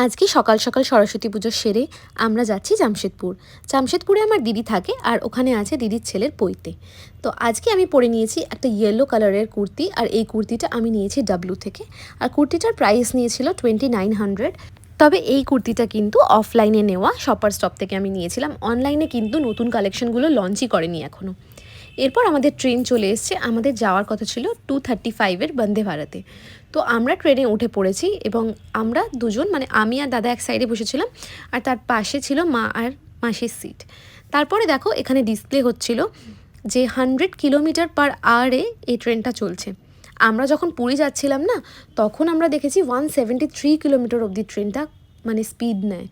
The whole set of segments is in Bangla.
আজকে সকাল সকাল সরস্বতী পুজো সেরে আমরা যাচ্ছি জামশেদপুর। জামশেদপুরে আমার দিদি থাকে আর ওখানে আছে দিদির ছেলের পৈতে। তো আজকে আমি পরে নিয়েছি একটা ইয়েলো কালারের কুর্তি, আর এই কুর্তিটা আমি নিয়েছি ডাব্লু থেকে। আর কুর্তিটার প্রাইস নিয়েছিল 2900। তবে এই কুর্তিটা কিন্তু অফলাইনে নেওয়া, শপার স্টপ থেকে আমি নিয়েছিলাম। অনলাইনে কিন্তু নতুন কালেকশনগুলো লঞ্চই করেনি এখনও। এরপর আমাদের ট্রেন চলে এসছে। আমাদের যাওয়ার কথা ছিল 2:35-এর বন্দে ভারতে। তো আমরা ট্রেনে উঠে পড়েছি এবং আমরা দুজন, মানে আমি আর দাদা এক সাইডে বসেছিলাম, আর তার পাশে ছিল মা আর মাসির সিট। তারপরে দেখো এখানে ডিসপ্লে হচ্ছিল যে 100 কিলোমিটার পার আওয়ারে এই ট্রেনটা চলছে। আমরা যখন পুরী যাচ্ছিলাম না, তখন আমরা দেখেছি 173 কিলোমিটার অবধি ট্রেনটা মানে স্পিড নেয়।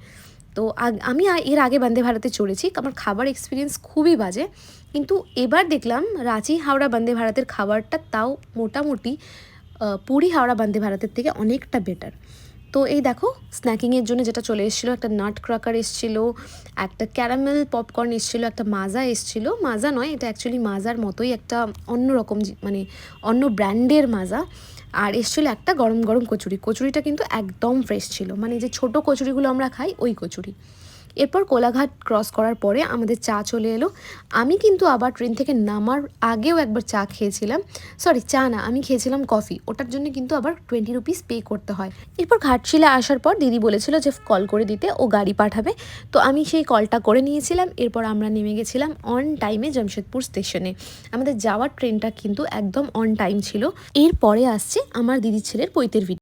তো আমি এর আগে বন্দে ভারতে চড়েছি, আমার খাবার এক্সপিরিয়েন্স খুবই বাজে। কিন্তু এবার দেখলাম রাঁচি হাওড়া বন্দে ভারতের খাবারটা তাও মোটামুটি পুরী হাওড়া বন্দে ভারতের থেকে অনেকটা বেটার। তো এই দেখো স্ন্যাকিংয়ের জন্য যেটা চলে এসেছিলো, একটা নাট ক্রাকার এসেছিলো, একটা ক্যারামেল পপকর্ন এসেছিলো, একটা মাজা এসেছিলো। মাজা নয়, এটা অ্যাকচুয়ালি মাজার মতোই একটা অন্য রকম, মানে অন্য ব্র্যান্ডের মাজা। আর এসেছিলো একটা গরম গরম কচুরি। কচুরিটা কিন্তু একদম ফ্রেশ ছিল, মানে যে ছোটো কচুরিগুলো আমরা খাই ওই কচুরি। এরপর কোলাঘাট ক্রস করার পরে আমাদের চা চলে এলো। আমি কিন্তু আবার ট্রেন থেকে নামার আগেও একবার চা খেয়েছিলাম। সরি, চা না, আমি খেয়েছিলাম কফি। ওটার জন্য কিন্তু আবার 20 রুপিস পে করতে হয়। এরপর ঘাটশিলা আসার পর দিদি বলেছিল যে কল করে দিতে, ও গাড়ি পাঠাবে। তো আমি সেই কলটা করে নিয়েছিলাম। এরপর আমরা নেমে গেছিলাম অন টাইমে জামশেদপুর স্টেশনে। আমাদের যাওয়ার ট্রেনটা কিন্তু একদম অন টাইম ছিল। এরপরে আসছে আমার দিদির ছেলের পৈতের ভিডিও।